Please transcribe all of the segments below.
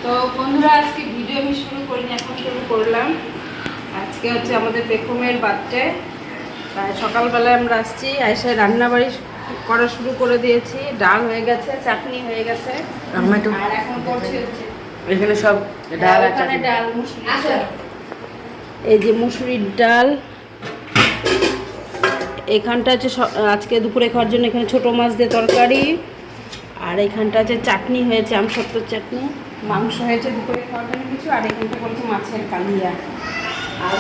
তো বন্ধুরা আজকে ভিডিও আমি শুরু করিনি, এখন শুরু করলাম। আজকে হচ্ছে আমাদের বেগমের বার্থডে। তাই সকালবেলায় আমরা আসছি, এসে রান্নাবাড়ি করা শুরু করে দিয়েছি। ডাল হয়ে গেছে, চাটনি হয়ে গেছে, আর এখন করছি হচ্ছে এখানে সব ডাল আছে। ডাল মুসুরি, এই যে মুসুরির ডাল। এখানটা হচ্ছে আজকে দুপুরে খাওয়ার জন্য এখানে ছোট মাছ দিয়ে তরকারি, আর এখানটা হচ্ছে চাটনি হয়েছে, আমসত্ত্বর চাটনি। মাংস হয়েছে দুপুরে খাওয়ার জন্য কিছু, আর এখানটা বলছে মাছের কালিয়া। আর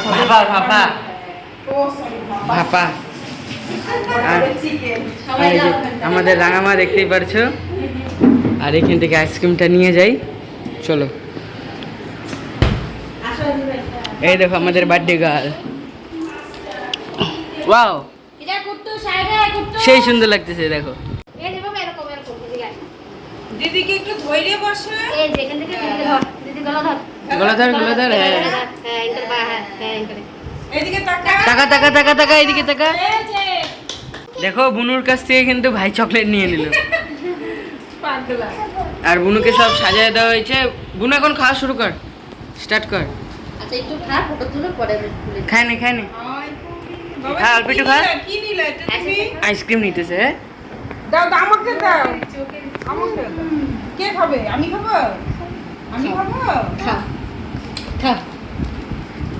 ভাপা আমাদের রাঙামা দেখতেই পারছো। আর এখান থেকে আইসক্রিমটা নিয়ে যাই, চলো। এই দেখো আমাদের বার্থডে গার্ল, ওয়াও সেই সুন্দর লাগতেছে। দেখো দিদিকে একটু ধৈর্য বসে, এই যে এখান থেকে দিদি গলা ধর, গলা ধর। হ্যাঁ এইদিকে তাকা তাকা তাকা তাকা, এইদিকে তাকা। দেখো বুনুর কাছ থেকে কিন্তু ভাই চকলেট নিয়ে নিল, পাগলা। আর বুনুকে সব সাজিয়ে দেওয়া হয়েছে। বুনু এখন খাওয়া শুরু কর, স্টার্ট কর। আচ্ছা একটু খা, ফটো তুলে পরে খুলে খায় না বাবা খা, অল্প একটু খা। কি নিলে এটা তুমি? আইসক্রিম নিতেছে। হ্যাঁ দাও দাও, আমাকে দাও, আমাকে দাও। কে খাবে? আমি খাবো, আমি খাবো। খা খা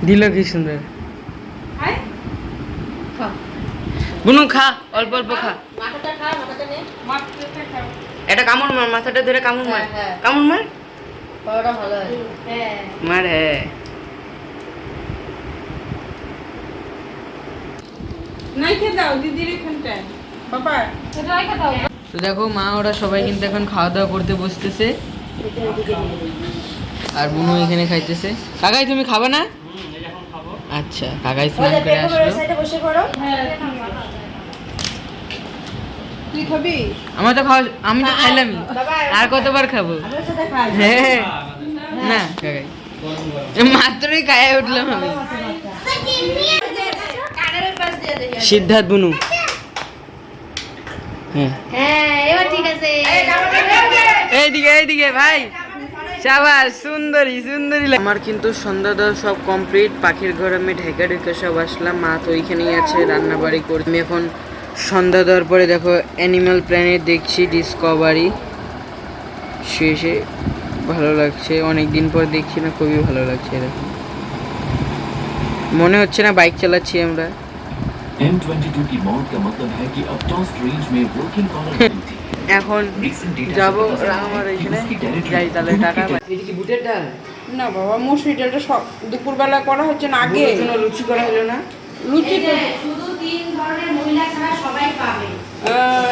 দিল কি সুন্দর। আয় খা, বুনু খা, অল্প অল্প খা। মাথাটা খা, মাথাটা নে। মাছটা খাও। এটা কামড় মার, মাথাটা ধরে কামড় মার, হ্যাঁ। কামড় মার, পরোটা ভালো হয়। হ্যাঁ মার। হ্যাঁ নাই খেয়ে দাও দিদির এখানটায়, বাবা এটা রেখে দাও। তো দেখো মা ওরা সবাই কিন্তু এখন খাওয়া দাওয়া করতে বসতেছে, আর বুনু এখানে খাইতেছে। কাকাই তুমি খাবে না? আচ্ছা, কাকাই স্নান করে আসলো। সাইডে বসে পড়ো। তুই খাবি? আমার তো খাওয়া, আমি তো খাইলামই, আর কতবার খাবো? আমার সাথে খা। হ্যাঁ না কাকাই, মাত্রই খাইয়া উঠলাম আমি। কানের পাশ দিয়ে দে। সিদ্ধার্থ বুনু। হ্যাঁ হ্যাঁ এবার ঠিক আছে। এইদিকে এইদিকে ভাই, সাবাস, সুন্দরী সুন্দরী। আমার কিন্তু সন্ধ্যা দেওয়া সব কমপ্লিট। পাখির ঘর আমি ঢেকে ঢেকে সব আসলাম, মা তো ওইখানেই আছে রান্না বাড়ি করে। আমি এখন সন্ধ্যা দেওয়ার পরে দেখো অ্যানিম্যাল প্ল্যানেট দেখছি, ডিসকভারি। শেষে ভালো লাগছে, অনেক দিন পর দেখছি না, খুবই ভালো লাগছে। দেখো মনে হচ্ছে না বাইক চালাচ্ছি আমরা। M22 की मौत का मतलब है कि अब टॉस्ट रेंज में वर्किंग कॉलर ड्यूटी। এখন যাবো রাঙামার এখানে যাই, তাহলে টাকা। এটা কি বুটের ডাল? না বাবা, মুসুরি ডালটা সব দুপুরবেলা করা হচ্ছে না, আগে লুচি করা হলো না। লুচি তো শুধু 3 ধরনের মহিলা ছাড়া সবাই পাবে।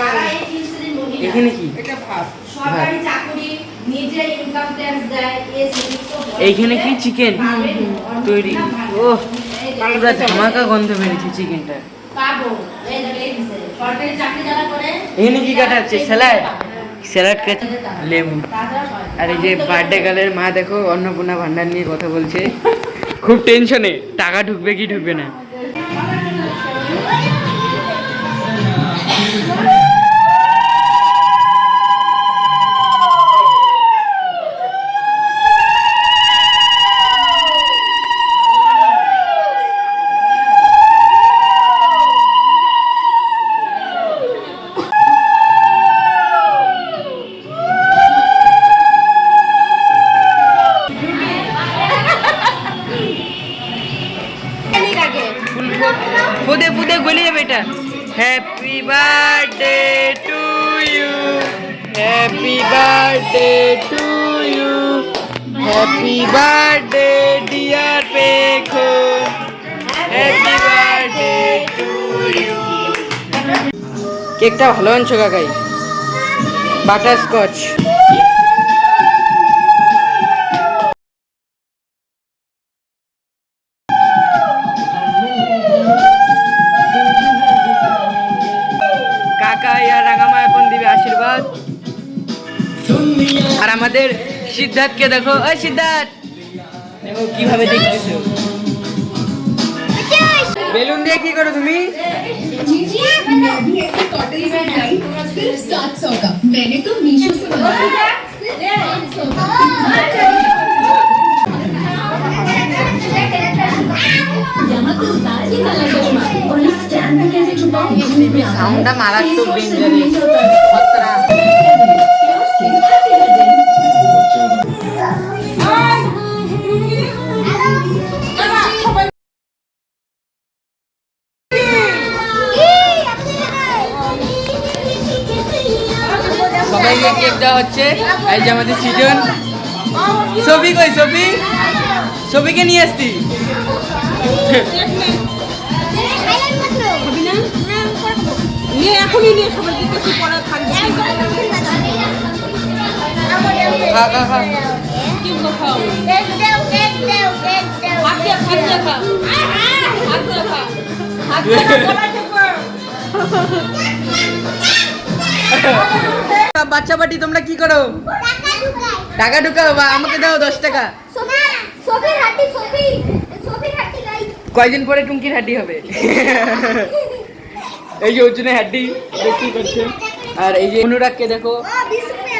তারা এই 3 শ্রেণীর মহিলা। এখানে কি? এটা ভাত। সরকারি চাকরি, নিজে ইনকাম ট্যাক্স দেয়, এই সমস্ত এইখানে কি চিকেন তৈরি? ও পুরো ধামাকা গন্ধ বেরিয়েছে চিকেনটা। পাবো। এই দেখো এই দিছে। সরকারি চাকরি যারা করে এখানে কি কাটা হচ্ছে? স্যালাড, স্যালাড কাটছে, লেবু। তারা হয়। আর এই যে বার্থডে গার্লের মা দেখো অন্নপূর্ণা ভান্ডার নিয়ে কথা বলছে, খুব টেনশনে টাকা ঢুকবে কি ঢুকবে না। ফুদে ফুদে গলি যাবে এটা। Happy birthday to you, happy birthday to you, happy birthday dear পেখো, হ্যাপি বার্থডে টু ইউ। কেকটা ভালো আনছো কাকাই, বাটার স্কচ। কাকাই আর রাঙামা এখন দিবে আশীর্বাদ। আর আমাদের সিদ্ধার্থকে দেখো, ওই সিদ্ধার্থ দেখো কিভাবে দেখতেছো। বেলুন দিয়ে কি করো তুমি? मैंने तो मीशो से ঠান্ডা মারাত্মক ডেঞ্জারাস। খতরা। সবাইকে কেক দেওয়া হচ্ছে। এই যে আমাদের সিজন। ছবি কই ছবি? ছবিকে নিয়ে আসতি। নিয়ে এখনই নিয়ে সবাই দিতেছি পরে থাকবে। খা খা খা। কি খাও? হাত দিয়ে খা। হাত দিয়ে খা। হাত দিয়ে বাচ্চা পাটি তোমরা কি করো? টাকা ঢুকাও বা আমাকে দাও 10 টাকা। কয়দিন পরে টুঙ্কির হাড্ডি হবে। এই যে অর্জুনের হাড্ডি কি করছে। আর এই যে অনুরাগকে দেখো।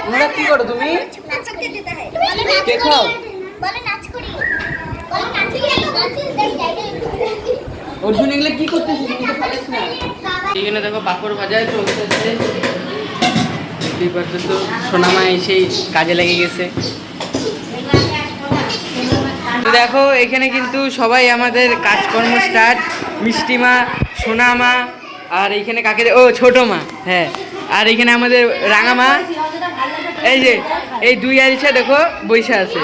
অনুরাগ কি করো তুমি? কে খাও? অর্জুন এগুলো কি করতেছিস? এখানে দেখো পাপড় ভাজা চলতেছে। এই পর্যন্ত সোনামা এসেই কাজে লেগে গেছে। দেখো এখানে কিন্তু সবাই আমাদের কাজকর্ম স্টার্ট। মিষ্টিমা, সোনামা, আর এইখানে কাকে ও ছোট মা, হ্যাঁ, আর এখানে আমাদের রাঙামা। এই যে এই দুই আলসা দেখো বৈশা আছে।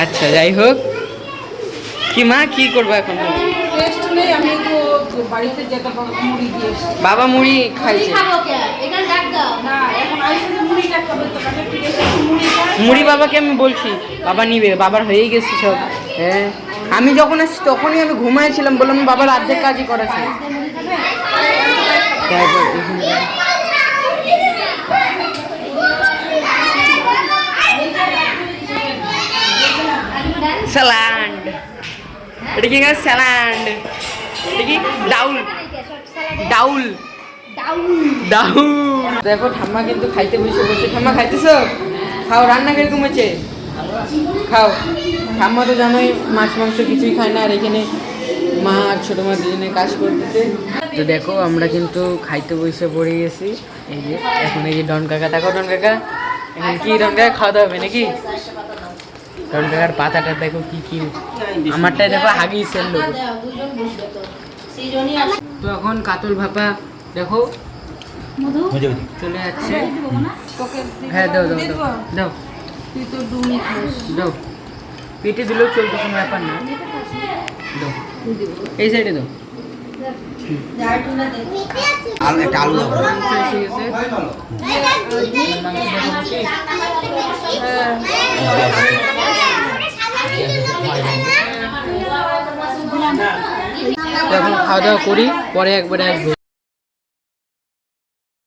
আচ্ছা যাই হোক, কি মা কি করবো এখন? বাবা মুড়ি খাইছে। মুড়ি বাবাকে আমি বলছি বাবা নিবে, বাবার হয়েই গেছে সব। হ্যাঁ আমি যখন আসছি তখনই আমি ঘুমাইছিলাম, বললাম বাবার অর্ধেক কাজই করেছে। স্যালাড, এটা কি স্যালাড? এটা কি ডাউল? ডাউল ডাউল। দেখো ঠাম্মা কিন্তু খাইতে বসে বসে। ঠাম্মা খাইতেছো? খাও। রান্না কিরকম হয়েছে? খাও। ঠাম্মা তো জানোই মাছ মাংস কিছুই খায় না, আর এখানে মা আর ছোটো মা দুজনে কাজ করতেছে। তো দেখো আমরা কিন্তু খাইতে বসে পড়ে গেছি। এই যে এখন এই যে ডন কাকা, দেখো ডন কাকা এখন কি ডন কাকা খাওয়া দাওয়া হবে নাকি? ডন কাকার পাতাটা দেখো কি কি, আমারটাই দেখো হাগিসের লোক। তো এখন কাতল ভাপা দেখো চলে যাচ্ছে। হ্যাঁ দাও দাও দাও দাও, তুই তো ডুমি খাস। দাও পেটে দিলেও চলতো, কোনো ব্যাপার না। দাও এই সাইডে দাও। আলু একটা আলু দাও। এসে গেছে। এখন খাওয়া দাওয়া করি, পরে একবারে আসবো।